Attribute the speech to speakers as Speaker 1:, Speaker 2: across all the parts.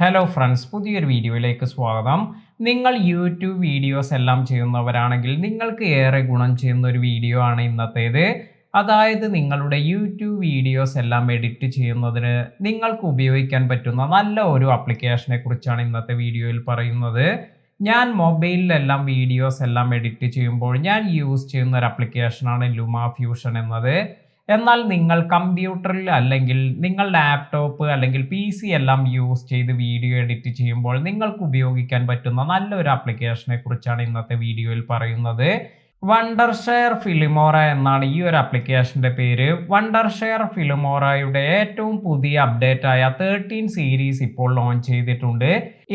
Speaker 1: Hello friends, പുതിയൊരു വീഡിയോയിലേക്ക് സ്വാഗതം. നിങ്ങൾ യൂട്യൂബ് വീഡിയോസ് എല്ലാം ചെയ്യുന്നവരാണെങ്കിൽ നിങ്ങൾക്ക് ഏറെ ഗുണം ചെയ്യുന്ന ഒരു വീഡിയോ ആണ് ഇന്നത്തേത്. അതായത് നിങ്ങളുടെ യൂട്യൂബ് വീഡിയോസ് എല്ലാം എഡിറ്റ് ചെയ്യുന്നതിന് നിങ്ങൾക്ക് ഉപയോഗിക്കാൻ പറ്റുന്ന നല്ല ഒരു ആപ്ലിക്കേഷനെ കുറിച്ചാണ് ഇന്നത്തെ വീഡിയോയിൽ പറയുന്നത്. ഞാൻ മൊബൈലിലെല്ലാം വീഡിയോസ് എല്ലാം എഡിറ്റ് ചെയ്യുമ്പോൾ ഞാൻ യൂസ് ചെയ്യുന്ന ഒരു ആപ്ലിക്കേഷനാണ് ലുമ ഫ്യൂഷൻ എന്നത്. എന്നാൽ നിങ്ങൾ കമ്പ്യൂട്ടറിൽ അല്ലെങ്കിൽ നിങ്ങൾ ലാപ്ടോപ്പ് അല്ലെങ്കിൽ PC എല്ലാം യൂസ് ചെയ്ത് വീഡിയോ എഡിറ്റ് ചെയ്യുമ്പോൾ നിങ്ങൾക്ക് ഉപയോഗിക്കാൻ പറ്റുന്ന നല്ലൊരു ആപ്ലിക്കേഷനെ കുറിച്ചാണ് ഇന്നത്തെ വീഡിയോയിൽ പറയുന്നത്. വണ്ടർഷെയർ ഫിലിമോറ എന്നാണ് ഈ ഒരു ആപ്ലിക്കേഷന്റെ പേര്. വണ്ടർഷെയർ ഫിലിമോറയുടെ ഏറ്റവും പുതിയ അപ്ഡേറ്റ് ആയ 13 സീരീസ് ഇപ്പോൾ ലോഞ്ച് ചെയ്തിട്ടുണ്ട്.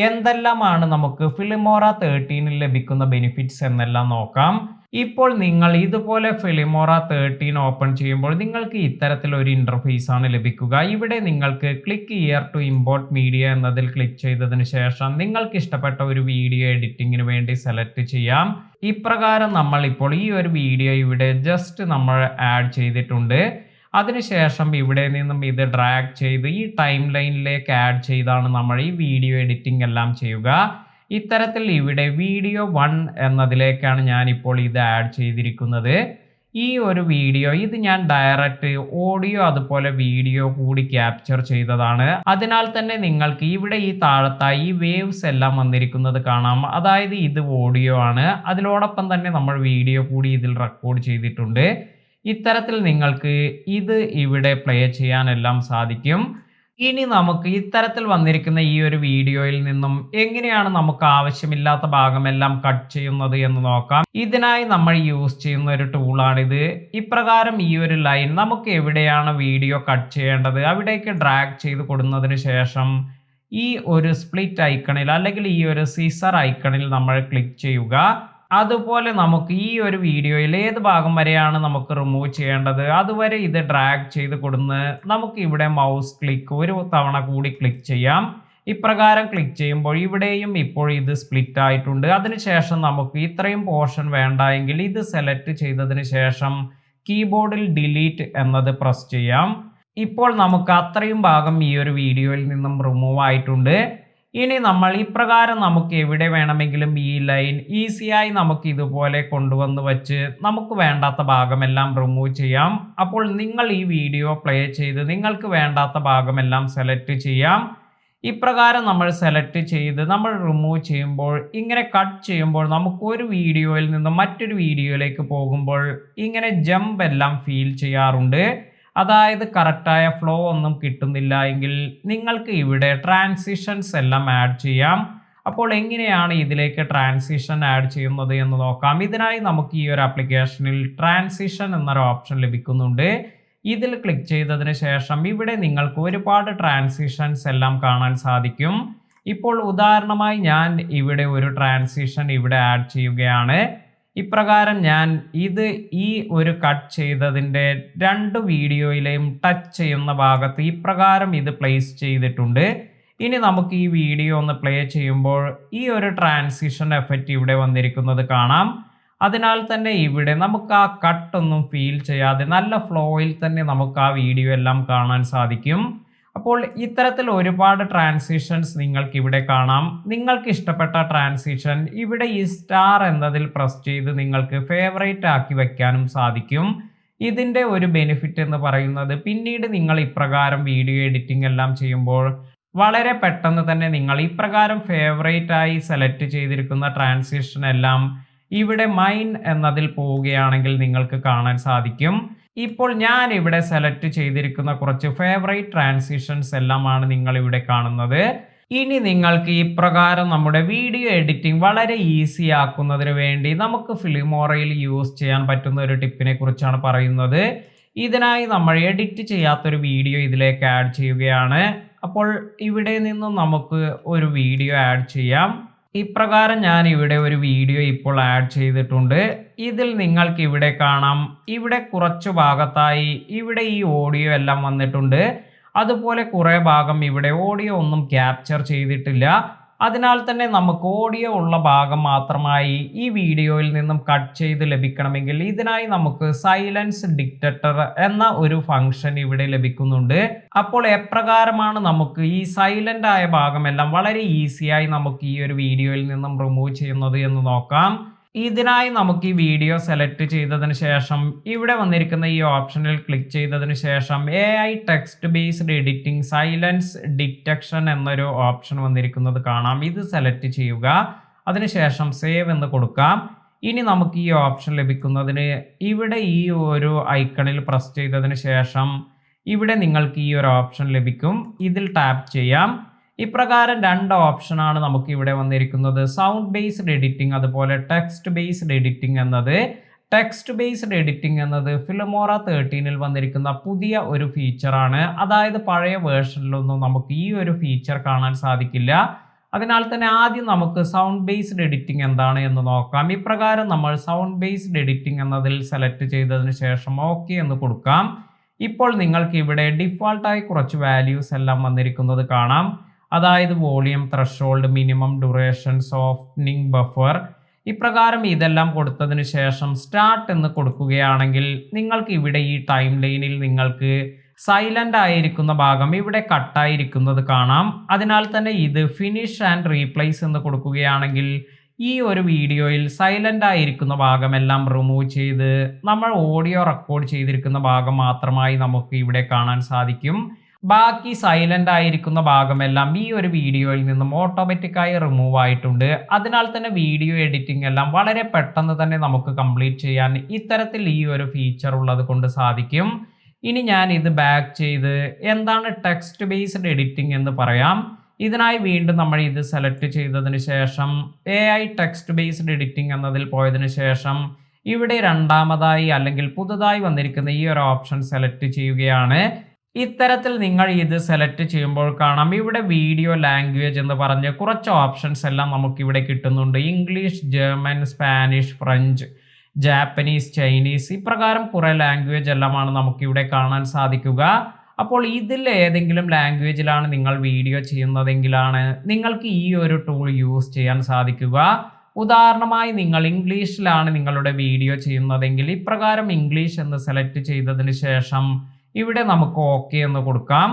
Speaker 1: എന്തെല്ലാമാണ് നമുക്ക് ഫിലിമോറ 13ൽ ലഭിക്കുന്ന ബെനിഫിറ്റ്സ് എന്നെല്ലാം നോക്കാം. ഇപ്പോൾ നിങ്ങൾ ഇതുപോലെ ഫിലിമോറ 13 ഓപ്പൺ ചെയ്യുമ്പോൾ നിങ്ങൾക്ക് ഇത്തരത്തിൽ ഒരു ഇന്റർഫേസ് ആണ് ലഭിക്കുക. ഇവിടെ നിങ്ങൾക്ക് click here to import media എന്നതിൽ ക്ലിക്ക് ചെയ്തതിന് ശേഷം നിങ്ങൾക്ക് ഇഷ്ടപ്പെട്ട ഒരു വീഡിയോ എഡിറ്റിങ്ങിന് വേണ്ടി സെലക്ട് ചെയ്യാം. ഇപ്രകാരം നമ്മൾ ഇപ്പോൾ ഈ ഒരു വീഡിയോ ഇവിടെ ജസ്റ്റ് നമ്മൾ ആഡ് ചെയ്തിട്ടുണ്ട്. അതിനുശേഷം ഇവിടെ നിന്നും ഇത് ഡ്രാഗ് ചെയ്ത് ഈ ടൈം ലൈനിലേക്ക് ആഡ് ചെയ്താണ് നമ്മൾ ഈ വീഡിയോ എഡിറ്റിംഗ് എല്ലാം ചെയ്യുക. ഇത്തരത്തിൽ ഇവിടെ വീഡിയോ 1 എന്നതിലേക്കാണ് ഞാൻ ഇപ്പോൾ ഇത് ആഡ് ചെയ്തിരിക്കുന്നത്. ഈ ഒരു വീഡിയോ ഇത് ഞാൻ ഡയറക്റ്റ് ഓഡിയോ അതുപോലെ വീഡിയോ കൂടി ക്യാപ്ചർ ചെയ്തതാണ്. അതിനാൽ തന്നെ നിങ്ങൾക്ക് ഇവിടെ ഈ താഴത്തായി ഈ വേവ്സ് എല്ലാം വന്നിരിക്കുന്നത് കാണാം. അതായത് ഇത് ഓഡിയോ ആണ്, അതിനോടൊപ്പം തന്നെ നമ്മൾ വീഡിയോ കൂടി ഇതിൽ റെക്കോർഡ് ചെയ്തിട്ടുണ്ട്. ഇത്തരത്തിൽ നിങ്ങൾക്ക് ഇത് ഇവിടെ പ്ലേ ചെയ്യാനെല്ലാം സാധിക്കും. ഇനി നമുക്ക് ഇത്തരത്തിൽ വന്നിരിക്കുന്ന ഈ ഒരു വീഡിയോയിൽ നിന്നും എങ്ങനെയാണ് നമുക്ക് ആവശ്യമില്ലാത്ത ഭാഗമെല്ലാം കട്ട് ചെയ്യുന്നത് എന്ന് നോക്കാം. ഇതിനായി നമ്മൾ യൂസ് ചെയ്യുന്ന ഒരു ടൂളാണിത്. ഇപ്രകാരം ഈ ഒരു ലൈൻ നമുക്ക് എവിടെയാണ് വീഡിയോ കട്ട് ചെയ്യേണ്ടത് അവിടേക്ക് ഡ്രാഗ് ചെയ്ത് കൊടുത്തതിന് ശേഷം ഈ ഒരു സ്പ്ലിറ്റ് ഐക്കണിൽ അല്ലെങ്കിൽ ഈ ഒരു സിസർ ഐക്കണിൽ നമ്മൾ ക്ലിക്ക് ചെയ്യുക. അതുപോലെ നമുക്ക് ഈ ഒരു വീഡിയോയിൽ ഏത് ഭാഗം വരെയാണ് നമുക്ക് റിമൂവ് ചെയ്യേണ്ടത് അതുവരെ ഇത് ഡ്രാഗ് ചെയ്ത് കൊടുന്ന് നമുക്ക് ഇവിടെ മൗസ് ക്ലിക്ക് ഒരു തവണ കൂടി ക്ലിക്ക് ചെയ്യാം. ഇപ്രകാരം ക്ലിക്ക് ചെയ്യുമ്പോൾ ഇവിടെയും ഇപ്പോൾ ഇത് സ്പ്ലിറ്റ് ആയിട്ടുണ്ട്. അതിനുശേഷം നമുക്ക് ഇത്രയും പോർഷൻ വേണ്ട എങ്കിൽ ഇത് സെലക്ട് ചെയ്തതിന് ശേഷം കീബോർഡിൽ ഡിലീറ്റ് എന്നത് പ്രസ് ചെയ്യാം. ഇപ്പോൾ നമുക്ക് അത്രയും ഭാഗം ഈ ഒരു വീഡിയോയിൽ നിന്നും റിമൂവ് ആയിട്ടുണ്ട്. ഇനി നമ്മൾ ഇപ്രകാരം നമുക്ക് എവിടെ വേണമെങ്കിലും ഈ ലൈൻ ഈസിയായി നമുക്ക് ഇതുപോലെ കൊണ്ടുവന്ന് വെച്ച് നമുക്ക് വേണ്ടാത്ത ഭാഗമെല്ലാം റിമൂവ് ചെയ്യാം. അപ്പോൾ നിങ്ങൾ ഈ വീഡിയോ പ്ലേ ചെയ്ത് നിങ്ങൾക്ക് വേണ്ടാത്ത ഭാഗമെല്ലാം സെലക്ട് ചെയ്യാം. ഇപ്രകാരം നമ്മൾ സെലക്ട് ചെയ്ത് നമ്മൾ റിമൂവ് ചെയ്യുമ്പോൾ ഇങ്ങനെ കട്ട് ചെയ്യുമ്പോൾ നമുക്ക് ഒരു വീഡിയോയിൽ നിന്ന് മറ്റൊരു വീഡിയോയിലേക്ക് പോകുമ്പോൾ ഇങ്ങനെ ജമ്പ് എല്ലാം ഫീൽ ചെയ്യാറുണ്ട്. അതായത് കറക്റ്റായ ഫ്ലോ ഒന്നും കിട്ടുന്നില്ല എങ്കിൽ നിങ്ങൾക്ക് ഇവിടെ ട്രാൻസിഷൻസ് എല്ലാം ആഡ് ചെയ്യാം. അപ്പോൾ എങ്ങനെയാണ് ഇതിലേക്ക് ട്രാൻസിഷൻ ആഡ് ചെയ്യുന്നത് എന്ന് നോക്കാം. ഇതിനായി നമുക്ക് ഈ ഒരു ആപ്ലിക്കേഷനിൽ ട്രാൻസിഷൻ എന്നൊരു ഓപ്ഷൻ ലഭിക്കുന്നുണ്ട്. ഇതിൽ ക്ലിക്ക് ചെയ്തതിന് ശേഷം ഇവിടെ നിങ്ങൾക്ക് ഒരുപാട് ട്രാൻസിഷൻസ് എല്ലാം കാണാൻ സാധിക്കും. ഇപ്പോൾ ഉദാഹരണമായി ഞാൻ ഇവിടെ ഒരു ട്രാൻസിഷൻ ഇവിടെ ആഡ് ചെയ്യുകയാണ്. ഇപ്രകാരം ഞാൻ ഇത് ഈ ഒരു കട്ട് ചെയ്തതിൻ്റെ 2 വീഡിയോയിലെയും ടച്ച് ചെയ്യുന്ന ഭാഗത്ത് ഇപ്രകാരം ഇത് പ്ലേസ് ചെയ്തിട്ടുണ്ട്. ഇനി നമുക്ക് ഈ വീഡിയോ ഒന്ന് പ്ലേ ചെയ്യുമ്പോൾ ഈ ഒരു ട്രാൻസിഷൻ എഫക്റ്റ് ഇവിടെ വന്നിരിക്കുന്നത് കാണാം. അതിനാൽ തന്നെ ഇവിടെ നമുക്ക് ആ കട്ടൊന്നും ഫീൽ ചെയ്യാതെ നല്ല ഫ്ലോയിൽ തന്നെ നമുക്ക് ആ വീഡിയോ എല്ലാം കാണാൻ സാധിക്കും. അപ്പോൾ ഇത്തരത്തിൽ ഒരുപാട് ട്രാൻസിഷൻസ് നിങ്ങൾക്ക് ഇവിടെ കാണാം. നിങ്ങൾക്ക് ഇഷ്ടപ്പെട്ട ട്രാൻസിഷൻ ഇവിടെ ഈ സ്റ്റാർ എന്നതിൽ പ്രസ് ചെയ്ത് നിങ്ങൾക്ക് ഫേവറേറ്റ് ആക്കി വെക്കാനും സാധിക്കും. ഇതിൻ്റെ ഒരു ബെനിഫിറ്റ് എന്ന് പറയുന്നത് പിന്നീട് നിങ്ങൾ ഇപ്രകാരം വീഡിയോ എഡിറ്റിംഗ് എല്ലാം ചെയ്യുമ്പോൾ വളരെ പെട്ടെന്ന് തന്നെ നിങ്ങൾ ഇപ്രകാരം ഫേവറേറ്റ് ആയി സെലക്ട് ചെയ്തിരിക്കുന്ന ട്രാൻസിഷൻ എല്ലാം ഇവിടെ മൈൻ എന്നതിൽ പോവുകയാണെങ്കിൽ നിങ്ങൾക്ക് കാണാൻ സാധിക്കും. ഇപ്പോൾ ഞാൻ ഇവിടെ സെലക്ട് ചെയ്തിരിക്കുന്ന കുറച്ച് ഫേവറേറ്റ് ട്രാൻസിഷൻസ് എല്ലാമാണ് നിങ്ങൾ ഇവിടെ കാണുന്നത്. ഇനി നിങ്ങൾക്ക് ഇപ്രകാരം നമ്മുടെ വീഡിയോ എഡിറ്റിംഗ് വളരെ ഈസി ആക്കുന്നതിന് വേണ്ടി നമുക്ക് ഫിലിമോറയിൽ യൂസ് ചെയ്യാൻ പറ്റുന്ന ഒരു ടിപ്പിനെ കുറിച്ചാണ് പറയുന്നത്. ഇതിനായി നമ്മൾ എഡിറ്റ് ചെയ്യാത്തൊരു വീഡിയോ ഇതിലേക്ക് ആഡ് ചെയ്യുകയാണ്. അപ്പോൾ ഇവിടെ നിന്നും നമുക്ക് ഒരു വീഡിയോ ആഡ് ചെയ്യാം. ഇപ്രകാരം ഞാൻ ഇവിടെ ഒരു വീഡിയോ ഇപ്പോൾ ആഡ് ചെയ്തിട്ടുണ്ട്. ഇതിൽ നിങ്ങൾക്ക് ഇവിടെ കാണാം ഇവിടെ കുറച്ചു ഭാഗത്തായി ഇവിടെ ഈ ഓഡിയോ എല്ലാം വന്നിട്ടുണ്ട്. അതുപോലെ കുറേ ഭാഗം ഇവിടെ ഓഡിയോ ഒന്നും ക്യാപ്ചർ ചെയ്തിട്ടില്ല. അതിനാൽ തന്നെ നമുക്ക് ഓഡിയോ ഉള്ള ഭാഗം മാത്രമായി ഈ വീഡിയോയിൽ നിന്നും കട്ട് ചെയ്ത് ലഭിക്കണമെങ്കിൽ ഇതിനായി നമുക്ക് സൈലൻസ് ഡിറ്റക്ടർ എന്ന ഒരു ഫംഗ്ഷൻ ഇവിടെ ലഭിക്കുന്നുണ്ട്. അപ്പോൾ എപ്രകാരമാണ് നമുക്ക് ഈ സൈലന്റ് ആയ ഭാഗമെല്ലാം വളരെ ഈസിയായി നമുക്ക് ഈ ഒരു വീഡിയോയിൽ നിന്നും റിമൂവ് ചെയ്യുന്നത് എന്ന് നോക്കാം. ഇതിനായി നമുക്ക് ഈ വീഡിയോ സെലക്ട് ചെയ്തതിന് ശേഷം ഇവിടെ വന്നിരിക്കുന്ന ഈ ഓപ്ഷനിൽ ക്ലിക്ക് ചെയ്തതിന് ശേഷം AI text based editing silence detection എന്നൊരു ഓപ്ഷൻ വന്നിരിക്കുന്നത് കാണാം. ഇത് സെലക്ട് ചെയ്യുക. അതിനുശേഷം സേവ് എന്ന് കൊടുക്കാം. ഇനി നമുക്ക് ഈ ഓപ്ഷൻ ലഭിക്കുന്നതിന് ഇവിടെ ഈ ഒരു ഐക്കണിൽ പ്രസ് ചെയ്തതിന് ശേഷം ഇവിടെ നിങ്ങൾക്ക് ഈ ഒരു ഓപ്ഷൻ ലഭിക്കും. ഇതിൽ ടാപ്പ് ചെയ്യാം. ഇപ്രകാരം രണ്ട് ഓപ്ഷനാണ് നമുക്ക് ഇവിടെ വന്നിരിക്കുന്നത്, സൗണ്ട് ബേസ്ഡ് എഡിറ്റിംഗ് അതുപോലെ ടെക്സ്റ്റ് ബേസ്ഡ് എഡിറ്റിംഗ് എന്നത്. ടെക്സ്റ്റ് ബേസ്ഡ് എഡിറ്റിംഗ് എന്നത് ഫിൽമോറ 13ൽ വന്നിരിക്കുന്ന പുതിയ ഒരു ഫീച്ചറാണ്. അതായത് പഴയ വേർഷനിലൊന്നും നമുക്ക് ഈ ഒരു ഫീച്ചർ കാണാൻ സാധിക്കില്ല. അതിനാൽ തന്നെ ആദ്യം നമുക്ക് സൗണ്ട് ബേസ്ഡ് എഡിറ്റിംഗ് എന്താണ് എന്ന് നോക്കാം. ഇപ്രകാരം നമ്മൾ സൗണ്ട് ബേസ്ഡ് എഡിറ്റിംഗ് എന്നതിൽ സെലക്ട് ചെയ്തതിന് ശേഷം ഓക്കെ എന്ന് കൊടുക്കാം. ഇപ്പോൾ നിങ്ങൾക്ക് ഇവിടെ ഡിഫോൾട്ടായി കുറച്ച് വാല്യൂസ് എല്ലാം വന്നിരിക്കുന്നത് കാണാം. അതായത് volume, threshold, minimum duration, softening, buffer. ഇപ്രകാരം ഇതെല്ലാം കൊടുത്തതിന് ശേഷം സ്റ്റാർട്ട് എന്ന് കൊടുക്കുകയാണെങ്കിൽ നിങ്ങൾക്ക് ഇവിടെ ഈ ടൈം ലൈനിൽ നിങ്ങൾക്ക് സൈലന്റ് ആയിരിക്കുന്ന ഭാഗം ഇവിടെ കട്ടായിരിക്കുന്നത് കാണാം. അതിനാൽ തന്നെ ഇത് ഫിനിഷ് ആൻഡ് റീപ്ലേസ് എന്ന് കൊടുക്കുകയാണെങ്കിൽ ഈ ഒരു വീഡിയോയിൽ സൈലന്റ് ആയിരിക്കുന്ന ഭാഗമെല്ലാം റിമൂവ് ചെയ്ത് നമ്മൾ ഓഡിയോ റെക്കോർഡ് ചെയ്തിരിക്കുന്ന ഭാഗം മാത്രമായി നമുക്ക് ഇവിടെ കാണാൻ സാധിക്കും. ബാക്കി സൈലന്റ് ആയിരിക്കുന്ന ഭാഗമെല്ലാം ഈ ഒരു വീഡിയോയിൽ നിന്നും ഓട്ടോമാറ്റിക്കായി റിമൂവ് ആയിട്ടുണ്ട്. അതിനാൽ തന്നെ വീഡിയോ എഡിറ്റിംഗ് എല്ലാം വളരെ പെട്ടെന്ന് തന്നെ നമുക്ക് കംപ്ലീറ്റ് ചെയ്യാൻ ഇത്തരത്തിൽ ഈ ഒരു ഫീച്ചർ ഉള്ളത് കൊണ്ട് സാധിക്കും. ഇനി ഞാൻ ഇത് ബാക്ക് ചെയ്ത് എന്താണ് ടെക്സ്റ്റ് ബേസ്ഡ് എഡിറ്റിംഗ് എന്ന് പറയാം. ഇതിനായി വീണ്ടും നമ്മൾ ഇത് സെലക്ട് ചെയ്തതിന് ശേഷം AI ടെക്സ്റ്റ് ബേസ്ഡ് എഡിറ്റിംഗ് എന്നതിൽ പോയതിനു ശേഷം ഇവിടെ രണ്ടാമതായി അല്ലെങ്കിൽ പുതുതായി വന്നിരിക്കുന്ന ഈ ഒരു ഓപ്ഷൻ സെലക്ട് ചെയ്യുകയാണ്. ഇത്തരത്തിൽ നിങ്ങൾ ഇത് സെലക്ട് ചെയ്യുമ്പോൾ കാണാം ഇവിടെ വീഡിയോ ലാംഗ്വേജ് എന്ന് പറഞ്ഞ് കുറച്ച് ഓപ്ഷൻസ് എല്ലാം നമുക്ക് ഇവിടെ കിട്ടുന്നുണ്ട്. English, German, Spanish, French, Japanese, Chinese, ഇപ്രകാരം കുറെ ലാംഗ്വേജ് എല്ലാമാണ് നമുക്ക് ഇവിടെ കാണാൻ സാധിക്കുക. അപ്പോൾ ഇതിൽ ഏതെങ്കിലും ലാംഗ്വേജിലാണ് നിങ്ങൾ വീഡിയോ ചെയ്യുന്നതെങ്കിലാണ് നിങ്ങൾക്ക് ഈ ഒരു ടൂൾ യൂസ് ചെയ്യാൻ സാധിക്കുക. ഉദാഹരണമായി നിങ്ങൾ ഇംഗ്ലീഷിലാണ് നിങ്ങളുടെ വീഡിയോ ചെയ്യുന്നതെങ്കിൽ ഇപ്രകാരം ഇംഗ്ലീഷ് എന്ന് സെലക്ട് ചെയ്തതിന് ശേഷം ഇവിടെ നമുക്ക് ഓക്കെ എന്ന് കൊടുക്കാം.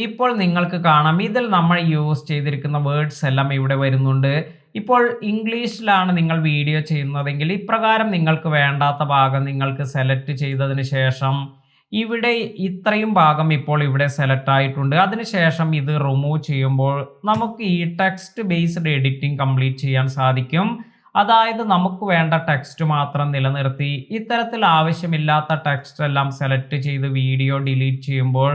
Speaker 1: ഇപ്പോൾ നിങ്ങൾക്ക് കാണാം ഇതിൽ നമ്മൾ യൂസ് ചെയ്തിരിക്കുന്ന വേർഡ്സ് എല്ലാം ഇവിടെ വരുന്നുണ്ട്. ഇപ്പോൾ ഇംഗ്ലീഷിലാണ് നിങ്ങൾ വീഡിയോ ചെയ്യുന്നതെങ്കിൽ ഇപ്രകാരം നിങ്ങൾക്ക് വേണ്ടാത്ത ഭാഗം നിങ്ങൾക്ക് സെലക്ട് ചെയ്തതിന് ശേഷം ഇവിടെ ഇത്രയും ഭാഗം ഇപ്പോൾ ഇവിടെ സെലക്ട് ആയിട്ടുണ്ട്. അതിനുശേഷം ഇത് റിമൂവ് ചെയ്യുമ്പോൾ നമുക്ക് ഈ ടെക്സ്റ്റ് ബേസ്ഡ് എഡിറ്റിംഗ് കംപ്ലീറ്റ് ചെയ്യാൻ സാധിക്കും. അതായത് നമുക്ക് വേണ്ട ടെക്സ്റ്റ് മാത്രം നിലനിർത്തി ഇത്തരത്തിൽ ആവശ്യമില്ലാത്ത ടെക്സ്റ്റ് എല്ലാം സെലക്ട് ചെയ്ത് വീഡിയോ ഡിലീറ്റ് ചെയ്യുമ്പോൾ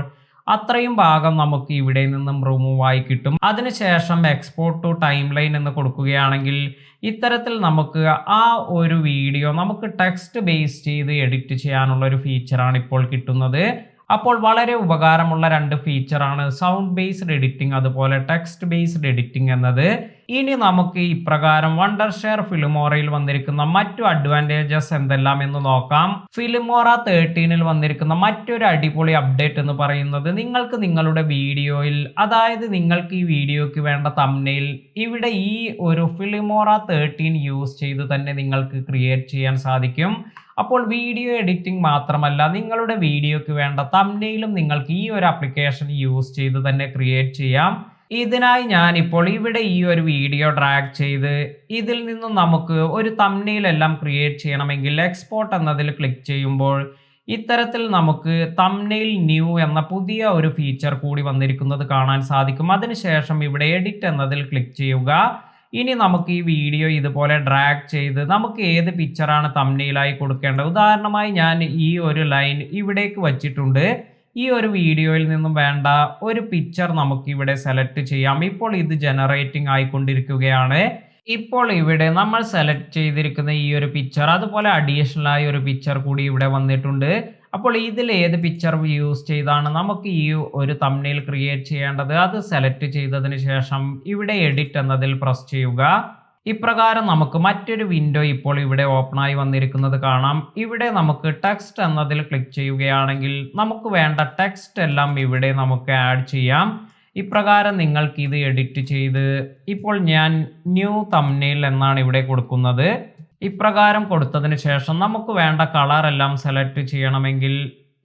Speaker 1: അത്രയും ഭാഗം നമുക്ക് ഇവിടെ നിന്നും റിമൂവ് ആയി കിട്ടും. അതിനുശേഷം എക്സ്പോർട്ട് ടു ടൈം ലൈൻ എന്ന് കൊടുക്കുകയാണെങ്കിൽ ഇത്തരത്തിൽ നമുക്ക് ആ ഒരു വീഡിയോ നമുക്ക് ടെക്സ്റ്റ് ബേസ് ചെയ്ത് എഡിറ്റ് ചെയ്യാനുള്ള ഒരു ഫീച്ചറാണ് ഇപ്പോൾ കിട്ടുന്നത്. അപ്പോൾ വളരെ ഉപകാരമുള്ള രണ്ട് ഫീച്ചറാണ് സൗണ്ട് ബേസ്ഡ് എഡിറ്റിംഗ് അതുപോലെ ടെക്സ്റ്റ് ബേസ്ഡ് എഡിറ്റിംഗ് എന്നത്. ഇനി നമുക്ക് ഇപ്രകാരം വണ്ടർഷെയർ ഫിലിമോറയിൽ വന്നിരിക്കുന്ന മറ്റു അഡ്വാൻറ്റേജസ് എന്തെല്ലാം എന്ന് നോക്കാം. ഫിലിമോറ 13ൽ വന്നിരിക്കുന്ന മറ്റൊരു അടിപൊളി അപ്ഡേറ്റ് എന്ന് പറയുന്നത് നിങ്ങൾക്ക് നിങ്ങളുടെ വീഡിയോയിൽ അതായത് നിങ്ങൾക്ക് ഈ വീഡിയോയ്ക്ക് വേണ്ട തംബ്നെയിൽ ഇവിടെ ഈ ഒരു ഫിലിമോറ 13 യൂസ് ചെയ്ത് തന്നെ നിങ്ങൾക്ക് ക്രിയേറ്റ് ചെയ്യാൻ സാധിക്കും. അപ്പോൾ വീഡിയോ എഡിറ്റിംഗ് മാത്രമല്ല നിങ്ങളുടെ വീഡിയോയ്ക്ക് വേണ്ട തംബ്നെയിലും നിങ്ങൾക്ക് ഈ ഒരു ആപ്ലിക്കേഷൻ യൂസ് ചെയ്ത് തന്നെ ക്രിയേറ്റ് ചെയ്യാം. ഇതിനായി ഞാനിപ്പോൾ ഇവിടെ ഈ ഒരു വീഡിയോ ഡ്രാഗ് ചെയ്ത് ഇതിൽ നിന്നും നമുക്ക് ഒരു തംബ്നെയിൽ എല്ലാം ക്രിയേറ്റ് ചെയ്യണമെങ്കിൽ എക്സ്പോർട്ട് എന്നതിൽ ക്ലിക്ക് ചെയ്യുമ്പോൾ ഇത്തരത്തിൽ നമുക്ക് തംബ്നെയിൽ ന്യൂ എന്ന പുതിയ ഒരു ഫീച്ചർ കൂടി വന്നിരിക്കുന്നത് കാണാൻ സാധിക്കും. അതിനുശേഷം ഇവിടെ എഡിറ്റ് എന്നതിൽ ക്ലിക്ക് ചെയ്യുക. ഇനി നമുക്ക് ഈ വീഡിയോ ഇതുപോലെ ഡ്രാഗ് ചെയ്ത് നമുക്ക് ഏത് പിക്ചറാണ് തംബ്നെയിലായി കൊടുക്കേണ്ടത്. ഉദാഹരണമായി ഞാൻ ഈ ഒരു ലൈൻ ഇവിടേക്ക് വച്ചിട്ടുണ്ട്. ഈ ഒരു വീഡിയോയിൽ നിന്നും വേണ്ട ഒരു പിക്ചർ നമുക്ക് ഇവിടെ സെലക്ട് ചെയ്യാം. ഇപ്പോൾ ഇത് ജനറേറ്റിംഗ് ആയിക്കൊണ്ടിരിക്കുകയാണ്. ഇപ്പോൾ ഇവിടെ നമ്മൾ സെലക്ട് ചെയ്തിരിക്കുന്ന ഈ ഒരു പിക്ചർ അതുപോലെ അഡീഷണൽ ആയ ഒരു പിക്ചർ കൂടി ഇവിടെ വന്നിട്ടുണ്ട്. അപ്പോൾ ഇതിൽ ഏത് പിക്ചർ യൂസ് ചെയ്താണ് നമുക്ക് ഈ ഒരു തംബ്നെയിൽ ക്രിയേറ്റ് ചെയ്യേണ്ടത് അത് സെലക്ട് ചെയ്തതിന് ശേഷം ഇവിടെ എഡിറ്റ് എന്നതിൽ പ്രസ് ചെയ്യുക. ഇപ്രകാരം നമുക്ക് മറ്റൊരു വിൻഡോ ഇപ്പോൾ ഇവിടെ ഓപ്പൺ ആയി വന്നിരിക്കുന്നത് കാണാം. ഇവിടെ നമുക്ക് ടെക്സ്റ്റ് എന്നതിൽ ക്ലിക്ക് ചെയ്യുകയാണെങ്കിൽ നമുക്ക് വേണ്ട ടെക്സ്റ്റ് എല്ലാം ഇവിടെ നമുക്ക് ആഡ് ചെയ്യാം. ഇപ്രകാരം നിങ്ങൾക്ക് ഇത് എഡിറ്റ് ചെയ്ത് ഇപ്പോൾ ഞാൻ ന്യൂ തംബ്നെയിൽ എന്നാണ് ഇവിടെ കൊടുക്കുന്നത്. ഇപ്രകാരം കൊടുത്തതിന് ശേഷം നമുക്ക് വേണ്ട കളർ എല്ലാം സെലക്ട് ചെയ്യണമെങ്കിൽ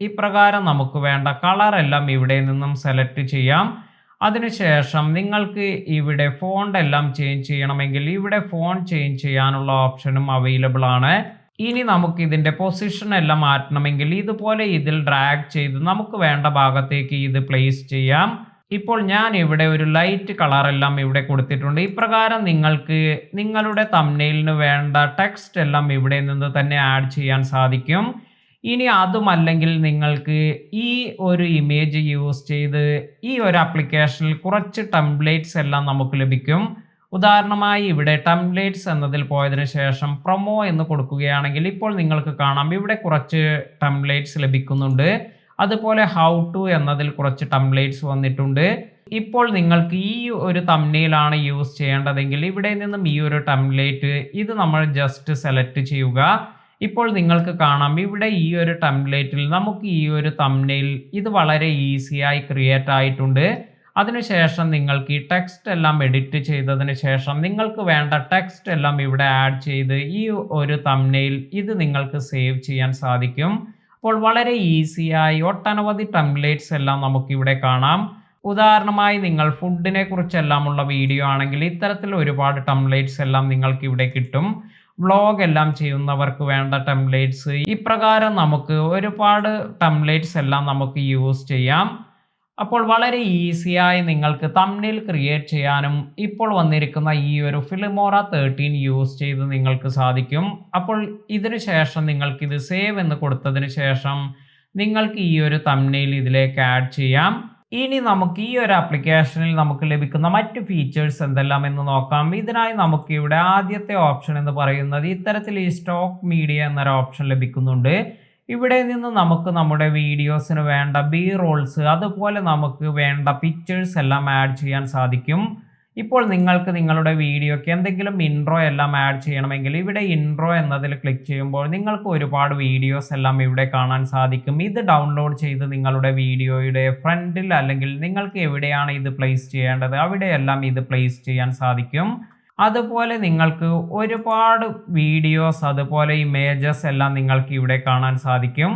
Speaker 1: ഇപ്രകാരം നമുക്ക് വേണ്ട കളർ എല്ലാം ഇവിടെ നിന്നും സെലക്ട് ചെയ്യാം. അതിനുശേഷം നിങ്ങൾക്ക് ഇവിടെ ഫോണ്ട് എല്ലാം ചേഞ്ച് ചെയ്യണമെങ്കിൽ ഇവിടെ ഫോണ്ട് ചേഞ്ച് ചെയ്യാനുള്ള ഓപ്ഷനും അവൈലബിൾ ആണ്. ഇനി നമുക്ക് ഇതിന്റെ പൊസിഷൻ എല്ലാം മാറ്റണമെങ്കിൽ ഇതുപോലെ ഇതിൽ ഡ്രാഗ് ചെയ്ത് നമുക്ക് വേണ്ട ഭാഗത്തേക്ക് ഇത് പ്ലേസ് ചെയ്യാം. ഇപ്പോൾ ഞാൻ ഇവിടെ ഒരു ലൈറ്റ് കളർ എല്ലാം ഇവിടെ കൊടുത്തിട്ടുണ്ട്. ഇപ്രകാരം നിങ്ങൾക്ക് നിങ്ങളുടെ തംബ്നെയിലിന് വേണ്ട ടെക്സ്റ്റ് എല്ലാം ഇവിടെ നിന്ന് തന്നെ ആഡ് ചെയ്യാൻ സാധിക്കും. ഇനി അതുമല്ലെങ്കിൽ നിങ്ങൾക്ക് ഈ ഒരു ഇമേജ് യൂസ് ചെയ്ത് ഈ ഒരു ആപ്ലിക്കേഷനിൽ കുറച്ച് ടെംപ്ലേറ്റ്സ് എല്ലാം നമുക്ക് ലഭിക്കും. ഉദാഹരണമായി ഇവിടെ ടെംപ്ലേറ്റ്സ് എന്നതിൽ പോയതിനു ശേഷം പ്രൊമോ എന്ന് കൊടുക്കുകയാണെങ്കിൽ ഇപ്പോൾ നിങ്ങൾക്ക് കാണാം ഇവിടെ കുറച്ച് ടെംപ്ലേറ്റ്സ് ലഭിക്കുന്നുണ്ട്. അതുപോലെ ഹൗ ടു എന്നതിൽ കുറച്ച് ടെംപ്ലേറ്റ്സ് വന്നിട്ടുണ്ട്. ഇപ്പോൾ നിങ്ങൾക്ക് ഈ ഒരു തംബ്നെയിലാണ് യൂസ് ചെയ്യേണ്ടതെങ്കിൽ ഇവിടെ നിന്നും ഈ ഒരു ടെംപ്ലേറ്റ് ഇത് നമ്മൾ ജസ്റ്റ് സെലക്ട് ചെയ്യുക. ഇപ്പോൾ നിങ്ങൾക്ക് കാണാം ഇവിടെ ഈ ഒരു ടെംപ്ലേറ്റിൽ നമുക്ക് ഈ ഒരു തംബ്നെയിൽ ഇത് വളരെ ഈസിയായി ക്രിയേറ്റ് ആയിട്ടുണ്ട്. അതിനുശേഷം നിങ്ങൾക്ക് ഈ ടെക്സ്റ്റ് എല്ലാം എഡിറ്റ് ചെയ്തതിന് ശേഷം നിങ്ങൾക്ക് വേണ്ട ടെക്സ്റ്റ് എല്ലാം ഇവിടെ ആഡ് ചെയ്ത് ഈ ഒരു തംബ്നെയിൽ ഇത് നിങ്ങൾക്ക് സേവ് ചെയ്യാൻ സാധിക്കും. അപ്പോൾ വളരെ ഈസിയായി ഒട്ടനവധി ടെംപ്ലേറ്റ്സ് എല്ലാം നമുക്കിവിടെ കാണാം. ഉദാഹരണമായി നിങ്ങൾ ഫുഡിനെ കുറിച്ചെല്ലാമുള്ള വീഡിയോ ആണെങ്കിൽ ഇത്തരത്തിൽ ഒരുപാട് ടെംപ്ലേറ്റ്സ് എല്ലാം നിങ്ങൾക്ക് ഇവിടെ കിട്ടും. വ്ളോഗ് എല്ലാം ചെയ്യുന്നവർക്ക് വേണ്ട ടെംപ്ലേറ്റ്സ് ഇപ്രകാരം നമുക്ക് ഒരുപാട് ടെംപ്ലേറ്റ്സ് എല്ലാം നമുക്ക് യൂസ് ചെയ്യാം. അപ്പോൾ വളരെ ഈസിയായി നിങ്ങൾക്ക് തംബ്നെയിൽ ക്രിയേറ്റ് ചെയ്യാനും ഇപ്പോൾ വന്നിരിക്കുന്ന ഈ ഒരു ഫിലിമോറ 13 യൂസ് ചെയ്ത് നിങ്ങൾക്ക് സാധിക്കും. അപ്പോൾ ഇതിനു ശേഷം നിങ്ങൾക്ക് ഇത് സേവ് എന്ന് കൊടുത്തതിന് ശേഷം നിങ്ങൾക്ക് ഈ ഒരു തംബ്നെയിൽ ഇതിലേക്ക് ആഡ് ചെയ്യാം. ഇനി നമുക്ക് ഈ ഒരു ആപ്ലിക്കേഷനിൽ നമുക്ക് ലഭിക്കുന്ന മറ്റു ഫീച്ചേഴ്സ് എന്തെല്ലാം എന്ന് നോക്കാം. ഇതിനായി നമുക്ക് ഇവിടെ ആദ്യത്തെ ഓപ്ഷൻ എന്ന് പറയുന്നത് ഇത്തരത്തിൽ ഈ സ്റ്റോക്ക് മീഡിയ എന്നൊരു ഓപ്ഷൻ ലഭിക്കുന്നുണ്ട്. ഇവിടെ നിന്ന് നമുക്ക് നമ്മുടെ വീഡിയോസിന് വേണ്ട ബി റോൾസ് അതുപോലെ നമുക്ക് വേണ്ട പിക്ചേഴ്സ് എല്ലാം ആഡ് ചെയ്യാൻ സാധിക്കും. ഇപ്പോൾ നിങ്ങൾക്ക് നിങ്ങളുടെ വീഡിയോക്ക് എന്തെങ്കിലും ഇൻട്രോ എല്ലാം ആഡ് ചെയ്യണമെങ്കിൽ ഇവിടെ ഇൻട്രോ എന്നതിൽ ക്ലിക്ക് ചെയ്യുമ്പോൾ നിങ്ങൾക്ക് ഒരുപാട് വീഡിയോസ് എല്ലാം ഇവിടെ കാണാൻ സാധിക്കും. ഇത് ഡൗൺലോഡ് ചെയ്ത് നിങ്ങളുടെ വീഡിയോയുടെ ഫ്രണ്ടിൽ അല്ലെങ്കിൽ നിങ്ങൾക്ക് എവിടെയാണ് ഇത് പ്ലേസ് ചെയ്യേണ്ടത് അവിടെയെല്ലാം ഇത് പ്ലേസ് ചെയ്യാൻ സാധിക്കും. അതുപോലെ നിങ്ങൾക്ക് ഒരുപാട് വീഡിയോസ് അതുപോലെ ഇമേജസ് എല്ലാം നിങ്ങൾക്ക് ഇവിടെ കാണാൻ സാധിക്കും.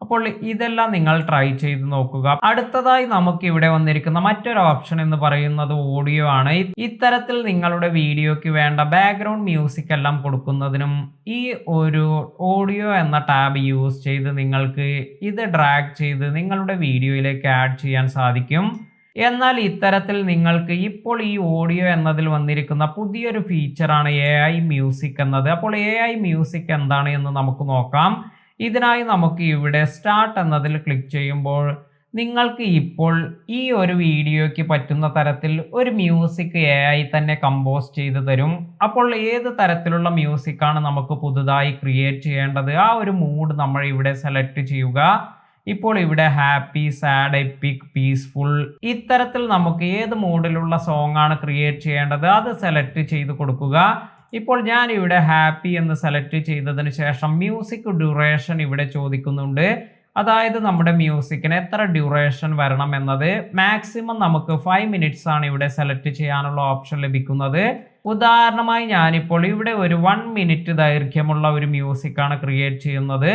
Speaker 1: അപ്പോൾ ഇതെല്ലാം നിങ്ങൾ ട്രൈ ചെയ്ത് നോക്കുക. അടുത്തതായി നമുക്ക് ഇവിടെ വന്നിരിക്കുന്ന മറ്റൊരു ഓപ്ഷൻ എന്ന് പറയുന്നത് ഓഡിയോ ആണ്. ഇത്തരത്തിൽ നിങ്ങളുടെ വീഡിയോയ്ക്ക് വേണ്ട ബാക്ക്ഗ്രൗണ്ട് മ്യൂസിക് എല്ലാം കൊടുക്കുന്നതിനും ഈ ഒരു ഓഡിയോ എന്ന ടാബ് യൂസ് ചെയ്ത് നിങ്ങൾക്ക് ഇത് ഡ്രാഗ് ചെയ്ത് നിങ്ങളുടെ വീഡിയോയിലേക്ക് ആഡ് ചെയ്യാൻ സാധിക്കും. എന്നാൽ ഇത്തരത്തിൽ നിങ്ങൾക്ക് ഇപ്പോൾ ഈ ഓഡിയോ എന്നതിൽ വന്നിരിക്കുന്ന പുതിയൊരു ഫീച്ചറാണ് AI മ്യൂസിക് എന്നത്. അപ്പോൾ AI മ്യൂസിക് എന്താണ് എന്ന് നമുക്ക് നോക്കാം. ഇതിനായി നമുക്ക് ഇവിടെ സ്റ്റാർട്ട് എന്നതിൽ ക്ലിക്ക് ചെയ്യുമ്പോൾ നിങ്ങൾക്ക് ഇപ്പോൾ ഈ ഒരു വീഡിയോയ്ക്ക് പറ്റുന്ന തരത്തിൽ ഒരു മ്യൂസിക് AI തന്നെ കമ്പോസ് ചെയ്ത് തരും. അപ്പോൾ ഏത് തരത്തിലുള്ള മ്യൂസിക്കാണ് നമുക്ക് പുതുതായി ക്രിയേറ്റ് ചെയ്യേണ്ടത് ആ ഒരു മൂഡ് നമ്മൾ ഇവിടെ സെലക്ട് ചെയ്യുക. ഇപ്പോൾ ഇവിടെ ഹാപ്പി, സാഡ്, എപ്പിക്, പീസ്ഫുൾ ഇത്തരത്തിൽ നമുക്ക് ഏത് മൂഡിലുള്ള സോങ് ആണ് ക്രിയേറ്റ് ചെയ്യേണ്ടത് അത് സെലക്ട് ചെയ്ത് കൊടുക്കുക. ഇപ്പോൾ ഞാൻ ഇവിടെ ഹാപ്പി എന്ന് സെലക്ട് ചെയ്തതിന് ശേഷം മ്യൂസിക് ഡ്യൂറേഷൻ ഇവിടെ ചോദിക്കുന്നുണ്ട്. അതായത് നമ്മുടെ മ്യൂസിക്കിന് എത്ര ഡ്യൂറേഷൻ വരണം എന്നത്. മാക്സിമം നമുക്ക് 5 മിനിറ്റ്സ് ആണ് ഇവിടെ സെലക്ട് ചെയ്യാനുള്ള ഓപ്ഷൻ ലഭിക്കുന്നത്. ഉദാഹരണമായി ഞാനിപ്പോൾ ഇവിടെ ഒരു 1 മിനിറ്റ് ദൈർഘ്യമുള്ള ഒരു മ്യൂസിക് ആണ് ക്രിയേറ്റ് ചെയ്യുന്നത്.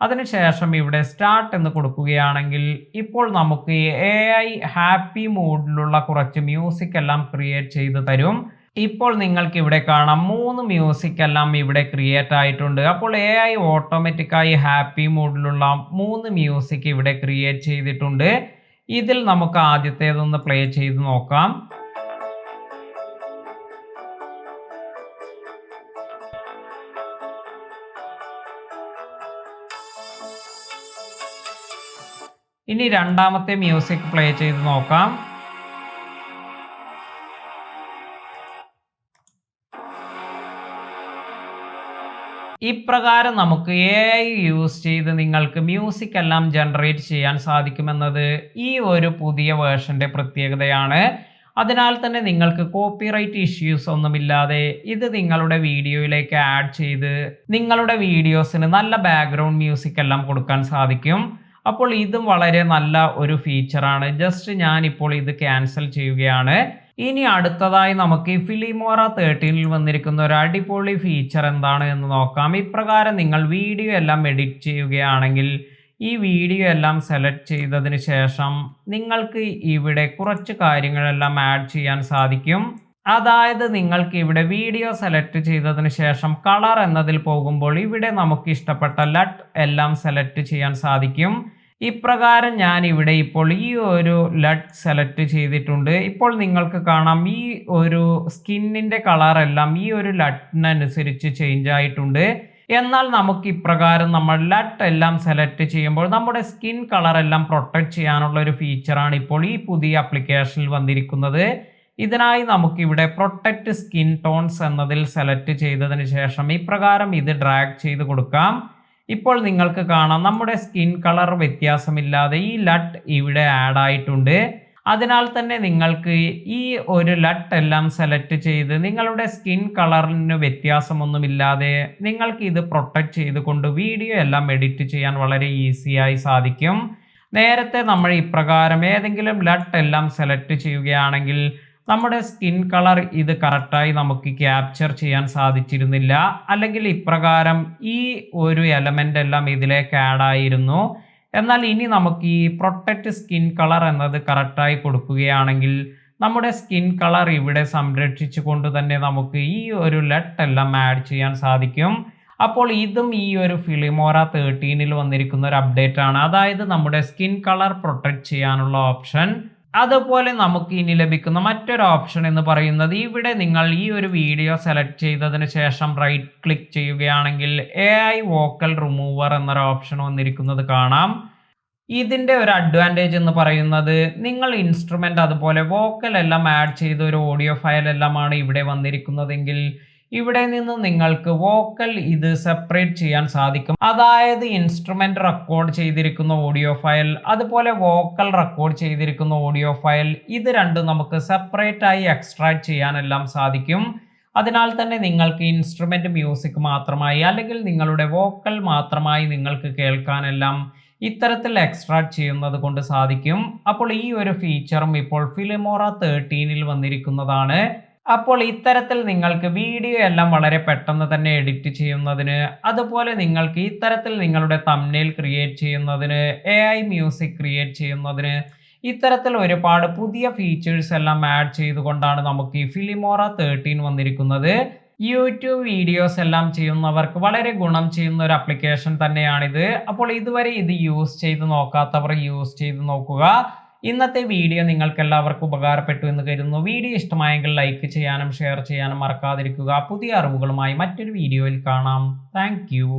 Speaker 1: അതിനുശേഷം ഇവിടെ സ്റ്റാർട്ട് എന്ന് കൊടുക്കുകയാണെങ്കിൽ ഇപ്പോൾ നമുക്ക് AI ഹാപ്പി മൂഡിലുള്ള കുറച്ച് മ്യൂസിക് എല്ലാം ക്രിയേറ്റ് ചെയ്ത് തരും. ഇപ്പോൾ നിങ്ങൾക്ക് ഇവിടെ കാണാം 3 മ്യൂസിക് എല്ലാം ഇവിടെ ക്രിയേറ്റ് ആയിട്ടുണ്ട്. അപ്പോൾ AI ഓട്ടോമാറ്റിക്കായി ഹാപ്പി മൂഡിലുള്ള 3 മ്യൂസിക് ഇവിടെ ക്രിയേറ്റ് ചെയ്തിട്ടുണ്ട്. ഇതിൽ നമുക്ക് ആദ്യത്തേതൊന്ന് പ്ലേ ചെയ്ത് നോക്കാം. ഇനി രണ്ടാമത്തെ മ്യൂസിക് പ്ലേ ചെയ്ത് നോക്കാം. ഇപ്രകാരം നമുക്ക് AI യൂസ് ചെയ്ത് നിങ്ങൾക്ക് മ്യൂസിക് എല്ലാം ജനറേറ്റ് ചെയ്യാൻ സാധിക്കുമെന്നത് ഈ ഒരു പുതിയ വേർഷന്റെ പ്രത്യേകതയാണ്. അതിനാൽ തന്നെ നിങ്ങൾക്ക് കോപ്പിറൈറ്റ് ഇഷ്യൂസ് ഒന്നുമില്ലാതെ ഇത് നിങ്ങളുടെ വീഡിയോയിലേക്ക് ആഡ് ചെയ്ത് നിങ്ങളുടെ വീഡിയോസിന് നല്ല ബാക്ക്ഗ്രൗണ്ട് മ്യൂസിക് എല്ലാം കൊടുക്കാൻ സാധിക്കും. അപ്പോൾ ഇതും വളരെ നല്ല ഒരു ഫീച്ചറാണ്. ജസ്റ്റ് ഞാനിപ്പോൾ ഇത് ക്യാൻസൽ ചെയ്യുകയാണ്. ഇനി അടുത്തതായി നമുക്ക് ഈ ഫിലിമോറ 13ൽ വന്നിരിക്കുന്ന ഒരു അടിപൊളി ഫീച്ചർ എന്താണ് എന്ന് നോക്കാം. ഇപ്രകാരം നിങ്ങൾ വീഡിയോ എല്ലാം എഡിറ്റ് ചെയ്യുകയാണെങ്കിൽ ഈ വീഡിയോ എല്ലാം സെലക്ട് ചെയ്തതിന് ശേഷം നിങ്ങൾക്ക് ഇവിടെ കുറച്ച് കാര്യങ്ങളെല്ലാം ആഡ് ചെയ്യാൻ സാധിക്കും. അതായത് നിങ്ങൾക്ക് ഇവിടെ വീഡിയോ സെലക്ട് ചെയ്തതിന് ശേഷം കളർ എന്നതിൽ പോകുമ്പോൾ ഇവിടെ നമുക്ക് ഇഷ്ടപ്പെട്ട ലട്ട് എല്ലാം സെലക്ട് ചെയ്യാൻ സാധിക്കും. ഇപ്രകാരം ഞാൻ ഇവിടെ ഇപ്പോൾ ഈ ഒരു ലട്ട് സെലക്ട് ചെയ്തിട്ടുണ്ട്. ഇപ്പോൾ നിങ്ങൾക്ക് കാണാം ഈ ഒരു സ്കിന്നിന്റെ കളർ എല്ലാം ഈ ഒരു ലട്ടിനനുസരിച്ച് ചേഞ്ച് ആയിട്ടുണ്ട്. എന്നാൽ നമുക്ക് ഇപ്രകാരം നമ്മൾ ലട്ട് എല്ലാം സെലക്ട് ചെയ്യുമ്പോൾ നമ്മുടെ സ്കിൻ കളർ എല്ലാം പ്രൊട്ടക്ട് ചെയ്യാനുള്ള ഒരു ഫീച്ചറാണ് ഇപ്പോൾ ഈ പുതിയ ആപ്ലിക്കേഷനിൽ വന്നിരിക്കുന്നത്. ഇതിനായി നമുക്കിവിടെ പ്രൊട്ടക്റ്റ് സ്കിൻ ടോൺസ് എന്നതിൽ സെലക്ട് ചെയ്തതിന് ശേഷം ഇപ്രകാരം ഇത് ഡ്രാഗ് ചെയ്ത് കൊടുക്കാം. ഇപ്പോൾ നിങ്ങൾക്ക് കാണാം നമ്മുടെ സ്കിൻ കളർ വ്യത്യാസമില്ലാതെ ഈ ലട്ട് ഇവിടെ ആഡ് ആയിട്ടുണ്ട്. അതിനാൽ തന്നെ നിങ്ങൾക്ക് ഈ ഒരു ലട്ട് എല്ലാം സെലക്ട് ചെയ്ത് നിങ്ങളുടെ സ്കിൻ കളറിന് വ്യത്യാസമൊന്നുമില്ലാതെ നിങ്ങൾക്ക് ഇത് പ്രൊട്ടക്റ്റ് ചെയ്തുകൊണ്ട് വീഡിയോ എല്ലാം എഡിറ്റ് ചെയ്യാൻ വളരെ ഈസിയായി സാധിക്കും. നേരത്തെ നമ്മൾ ഇപ്രകാരം ഏതെങ്കിലും ലട്ട് എല്ലാം സെലക്ട് ചെയ്യുകയാണെങ്കിൽ നമ്മുടെ സ്കിൻ കളർ ഇത് കറക്റ്റായി നമുക്ക് ക്യാപ്ചർ ചെയ്യാൻ സാധിച്ചിരുന്നില്ല. അല്ലെങ്കിൽ ഇപ്രകാരം ഈ ഒരു എലമെന്റ് എല്ലാം ഇതിലേക്ക് ആഡ് ആയിരുന്നു. എന്നാൽ ഇനി നമുക്ക് ഈ പ്രൊട്ടക്റ്റ് സ്കിൻ കളർ എന്നത് കറക്റ്റായി കൊടുക്കുകയാണെങ്കിൽ നമ്മുടെ സ്കിൻ കളർ ഇവിടെ സംരക്ഷിച്ചു കൊണ്ട് തന്നെ നമുക്ക് ഈ ഒരു ലട്ട് എല്ലാം ആഡ് ചെയ്യാൻ സാധിക്കും. അപ്പോൾ ഇതും ഈ ഒരു ഫിലിമോറ 13ൽ വന്നിരിക്കുന്ന ഒരു അപ്ഡേറ്റ് ആണ്. അതായത് നമ്മുടെ സ്കിൻ കളർ പ്രൊട്ടക്റ്റ് ചെയ്യാനുള്ള ഓപ്ഷൻ. അതുപോലെ നമുക്ക് ഇനി ലഭിക്കുന്ന മറ്റൊരു ഓപ്ഷൻ എന്ന് പറയുന്നത് ഇവിടെ നിങ്ങൾ ഈ ഒരു വീഡിയോ സെലക്ട് ചെയ്തതിന് ശേഷം റൈറ്റ് ക്ലിക്ക് ചെയ്യുകയാണെങ്കിൽ AI വോക്കൽ റിമൂവർ എന്നൊരു ഓപ്ഷൻ വന്നിരിക്കുന്നത് കാണാം. ഇതിന്റെ ഒരു അഡ്വാൻറ്റേജ് എന്ന് പറയുന്നത് നിങ്ങൾ ഇൻസ്ട്രുമെന്റ് അതുപോലെ വോക്കൽ എല്ലാം ആഡ് ചെയ്ത ഒരു ഓഡിയോ ഫയൽ എല്ലാമാണ് ഇവിടെ വന്നിരിക്കുന്നതെങ്കിൽ ഇവിടെ നിന്ന് നിങ്ങൾക്ക് വോക്കൽ ഇത് സെപ്പറേറ്റ് ചെയ്യാൻ സാധിക്കും. അതായത് ഇൻസ്ട്രുമെന്റ് റെക്കോർഡ് ചെയ്തിരിക്കുന്ന ഓഡിയോ ഫയൽ അതുപോലെ വോക്കൽ റെക്കോർഡ് ചെയ്തിരിക്കുന്ന ഓഡിയോ ഫയൽ ഇത് രണ്ടും നമുക്ക് സെപ്പറേറ്റ് ആയി എക്സ്ട്രാക്ട് ചെയ്യാനെല്ലാം സാധിക്കും. അതിനാൽ തന്നെ നിങ്ങൾക്ക് ഇൻസ്ട്രുമെന്റ് മ്യൂസിക് മാത്രമായി അല്ലെങ്കിൽ നിങ്ങളുടെ വോക്കൽ മാത്രമായി നിങ്ങൾക്ക് കേൾക്കാനെല്ലാം ഇത്തരത്തിൽ എക്സ്ട്രാക്ട് ചെയ്യുന്നത് കൊണ്ട് സാധിക്കും. അപ്പോൾ ഈ ഒരു ഫീച്ചറും ഇപ്പോൾ ഫിലിമോറ 13ൽ വന്നിരിക്കുന്നതാണ്. അപ്പോൾ ഇത്തരത്തിൽ നിങ്ങൾക്ക് വീഡിയോ എല്ലാം വളരെ പെട്ടെന്ന് തന്നെ എഡിറ്റ് ചെയ്യുന്നതിന് അതുപോലെ നിങ്ങൾക്ക് ഇത്തരത്തിൽ നിങ്ങളുടെ തംബ്നെയിൽ ക്രിയേറ്റ് ചെയ്യുന്നതിന് AI മ്യൂസിക് ക്രിയേറ്റ് ചെയ്യുന്നതിന് ഇത്തരത്തിൽ ഒരുപാട് പുതിയ ഫീച്ചേഴ്സ് എല്ലാം ആഡ് ചെയ്തുകൊണ്ടാണ് നമുക്ക് ഈ ഫിലിമോറ 13 വന്നിരിക്കുന്നത്. യൂട്യൂബ് വീഡിയോസ് എല്ലാം ചെയ്യുന്നവർക്ക് വളരെ ഗുണം ചെയ്യുന്ന ഒരു ആപ്ലിക്കേഷൻ തന്നെയാണിത്. അപ്പോൾ ഇതുവരെ ഇത് യൂസ് ചെയ്ത് നോക്കാത്തവർ യൂസ് ചെയ്ത് നോക്കുക. ഇന്നത്തെ വീഡിയോ നിങ്ങൾക്ക് എല്ലാവർക്കും ഉപകാരപ്പെട്ടു എന്ന് കരുതുന്നു. വീഡിയോ ഇഷ്ടമായെങ്കിൽ ലൈക്ക് ചെയ്യാനും ഷെയർ ചെയ്യാനും മറക്കാതിരിക്കുക. പുതിയ അറിവുകളുമായി മറ്റൊരു വീഡിയോയിൽ കാണാം. താങ്ക്